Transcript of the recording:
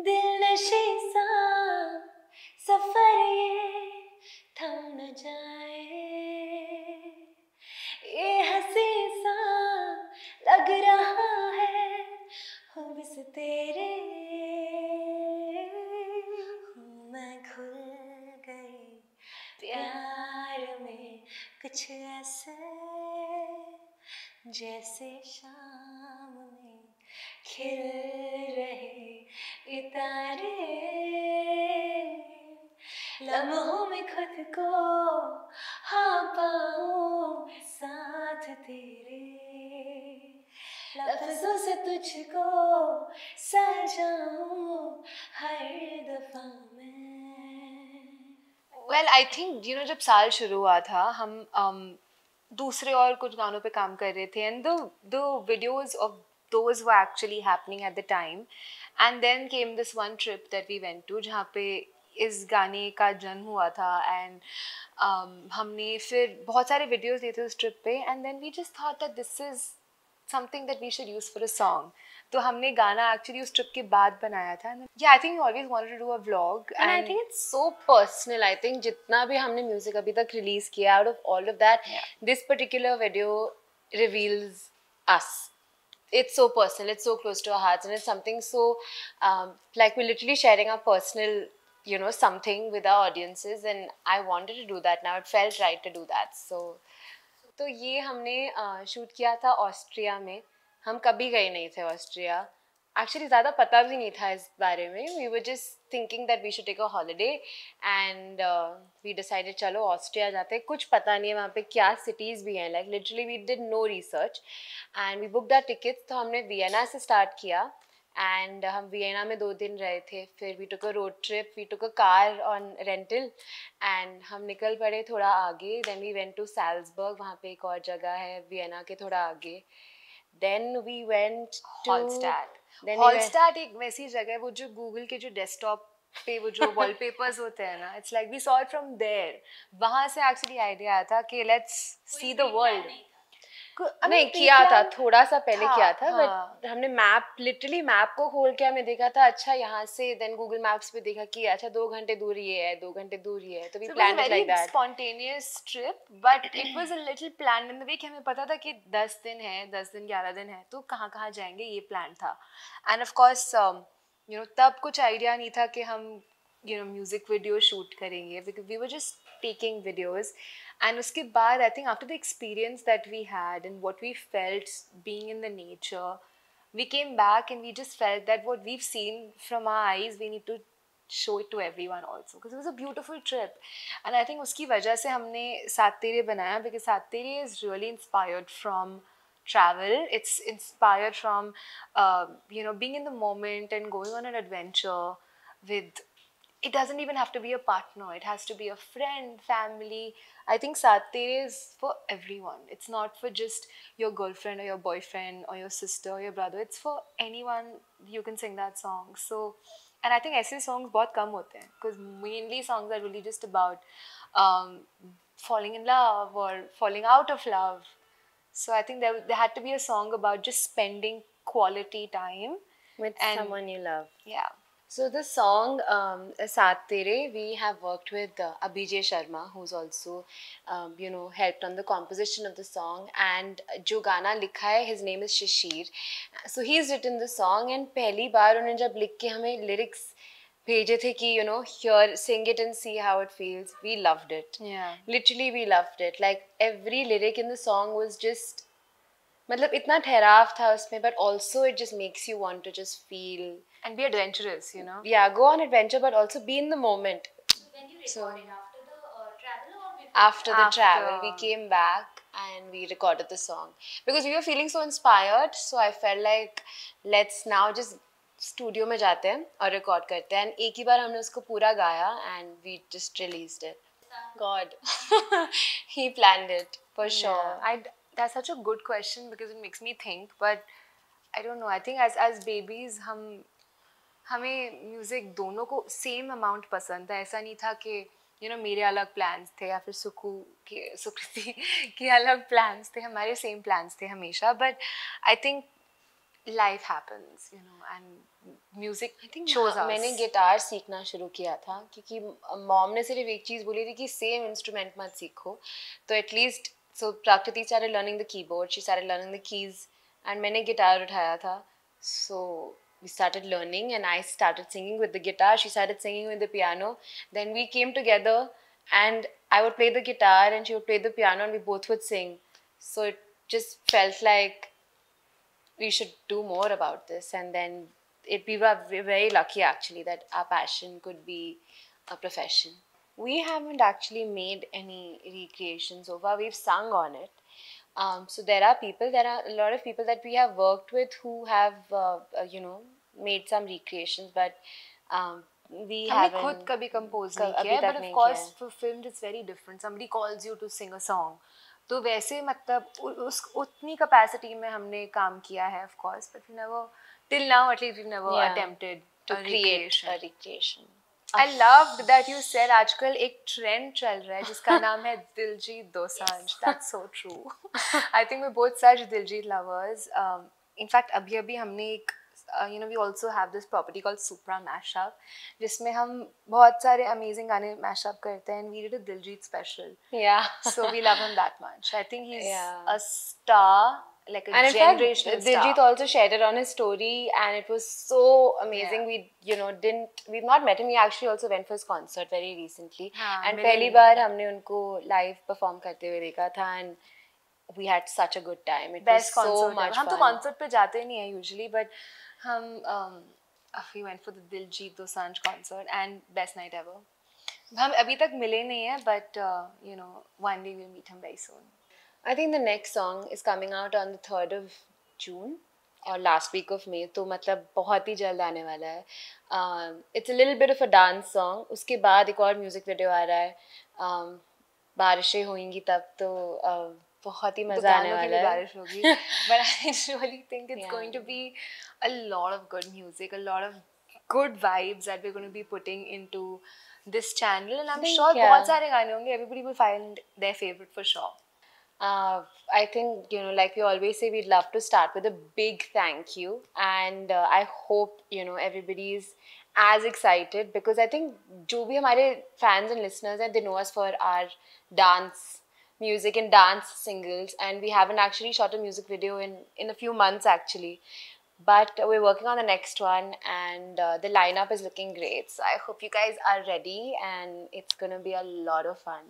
दिलनशी सा सफर ये थम न जाए, ये हंसी सा लग रहा है हूँ बस तेरे, मैं खुल गई प्यार में कुछ ऐसे जैसे शाम में खिल रहे इतारे, लम्हों में खुद को हाँ पाऊं साथ तेरे, लफ्जों से तुझको सजाऊं हर दफा मैं। वेल आई थिंक जब साल शुरू हुआ था हम दूसरे और कुछ गानों पे काम कर रहे थे and the videos of those were actually happening at the time and then came this one trip that we went to जहाँ पे इस गाने का जन्म हुआ था एंड हमने फिर बहुत सारे वीडियोज लिए थे उस ट्रिप पे and then we just thought that this is something that we should use for a song. तो हमने गाना एक्चुअली उस ट्रिप के बाद बनाया था. या I think you always wanted to do a vlog and I think it's so personal. I think जितना भी हमने म्यूजिक अभी तक रिलीज किया out of all of that, this particular video reveals us. It's so personal, it's so close to our hearts, and it's something so like we're literally sharing our personal, something with our audiences, and I wanted to do that. Now it felt right to do that. तो ये हमने shoot किया था Austria में. हम कभी गए नहीं थे ऑस्ट्रिया. एक्चुअली ज़्यादा पता भी नहीं था इस बारे में. We were just thinking that we should take a holiday and we decided चलो ऑस्ट्रिया जाते हैं. कुछ पता नहीं है वहाँ पे क्या सिटीज़ भी हैं. Like literally we did no research and we book the tickets. तो हमने वियना से स्टार्ट किया एंड हम वियना में 2 दिन रहे थे. फिर we took a road trip, we took a car on rental and हम निकल पड़े थोड़ा आगे. Then we went to Salzburg, वहाँ पे एक और जगह है वियना के थोड़ा आगे. Then we went to Hallstatt. Hallstatt एक वैसी जगह है वो जो गूगल के जो डेस्कटॉप पे वो जो वॉलपेपर्स होते हैं ना, it's like we saw it from there. वहाँ से एक्चुअली आइडिया आया था कि लेट्स सी द वर्ल्ड. नहीं किया था, थोड़ा सा पहले किया था. बट हमने मैप, लिटरली मैप को खोल के हमें देखा था अच्छा यहाँ से. देन गूगल मैप्स पे देखा कि अच्छा 2 घंटे दूर ये है, 2 घंटे दूर ये है. तो we planned it like that. Spontaneous trip but it was a little plan in the way कि हमें पता था कि 10 दिन है, 10 दिन 11 दिन है, तो कहाँ कहाँ जाएंगे ये प्लान था. एंड ऑफ कोर्स तब कुछ आइडिया नहीं था कि हम म्यूजिक वीडियो शूट करेंगे because we were just taking videos. And उसके बाद I think after the experience that we had and what we felt being in the nature, we came back and we just felt that what we've seen from our eyes, we need to show it to everyone also because it was a beautiful trip. And I think उसकी वजह से हमने सात तेरे बनाया because सात तेरे is really inspired from travel. It's inspired from being in the moment and going on an adventure with. It doesn't even have to be a partner. It has to be a friend, family. I think Saath Tere is for everyone. It's not for just your girlfriend or your boyfriend or your sister or your brother. It's for anyone. You can sing that song. So, and I think ऐसे songs बहुत कम होते हैं because mainly songs are really just about um, falling in love or falling out of love. So I think there had to be a song about just spending quality time with someone you love. Yeah. So the song Saath Tere, we have worked with Abhijay Sharma, who's also helped on the composition of the song, and जो गाना लिखा है his name is Shishir. So he's written the song and पहली बार उन्होंने जब लिख के हमें lyrics भेजे थे कि here sing it and see how it feels, we loved it. Yeah. Literally we loved it. Like every lyric in the song was just मतलब इतना ठहराव था उसमें, but also it just makes you want to just feel and be adventurous, Yeah, go on adventure, but also be in the moment. So when you recorded after the travel or before? After the travel, we came back and we recorded the song because we were feeling so inspired. So I felt like let's now just studio में जाते हैं और record करते हैं. And एक ही बार हमने उसको पूरा गाया and we just released it. God, he planned it for sure. That's such a good question because it makes me think, but I don't know. I think as babies हमें music दोनों को same amount पसंद था. ऐसा नहीं था कि मेरे अलग प्लान्स थे या फिर सुकृति के अलग प्लान्स थे. हमारे सेम प्लान्स थे हमेशा. But I think life happens, you know, and music I think shows us. मैंने गिटार सीखना शुरू किया था क्योंकि मॉम ने सिर्फ एक चीज़ बोली थी कि सेम इंस्ट्रूमेंट मत सीखो तो at least so Prakriti started learning the keyboard, she started learning the keys and मैंने गिटार उठाया था so we started learning and I started singing with the guitar, she started singing with the piano, then we came together and I would play the guitar and she would play the piano and we both would sing, so it just felt like we should do more about this and then we were very lucky actually that our passion could be a profession. We haven't actually made any recreations so far, we've sung on it. So there are a lot of people that we have worked with who have made some recreations, but we हमने haven't खुद कभी compose नहीं अभी किया है, तक but of नहीं course किया है. for film it's very different. Somebody calls you to sing a song, तो वैसे मतलब उस उतनी capacity में हमने काम किया है of course, but we never till now at least we never Yeah, attempted to a create recreation. a recreation. I loved that you said आजकल एक trend चल रहा है जिसका नाम है Diljit Dosanjh. That's so true. I think we're both such Diljit lovers. In fact अभी हमने एक we also have this property called Supra Mashup जिसमें हम बहुत सारे amazing गाने mashup करते हैं and we did a Diljit special. Yeah. So we love him that much. I think he's Yeah. a star, like a And in fact, generational Diljit star. also shared it on his story, and it was so amazing. Yeah. We've not met him. We actually also went for his concert very recently, हाँ, and मिले पहली नहीं. बार हमने उनको live perform करते हुए देखा था, and we had such a good time. It Best was so concert much ever. हम तो fun. concert पे जाते नहीं हैं usually, but हम we went for the Diljit Dosanjh concert and best night ever. हम अभी तक मिले नहीं हैं, but one day we'll meet him very soon. I think the next song is coming out on the 3rd of June or last week of May, तो मतलब बहुत ही जल्द आने वाला है. It's a little bit of a dance song. उसके बाद एक और music video आ रहा है. बारिशें होंगी तब तो बहुत ही मजा आने वाला है. बारिश होगी. But I really think it's Yeah. going to be a lot of good music, a lot of good vibes that we're going to be putting into this channel, and I'm think, sure yeah. बहुत सारे गाने होंगे. Everybody will find their favorite for sure. I think, like we always say, we'd love to start with a big thank you. And I hope, everybody is as excited because I think जो भी हमारे fans and listeners हैं, they know us for our dance music and dance singles. And we haven't actually shot a music video in a few months actually. But we're working on the next one and the lineup is looking great. So I hope you guys are ready and it's going to be a lot of fun.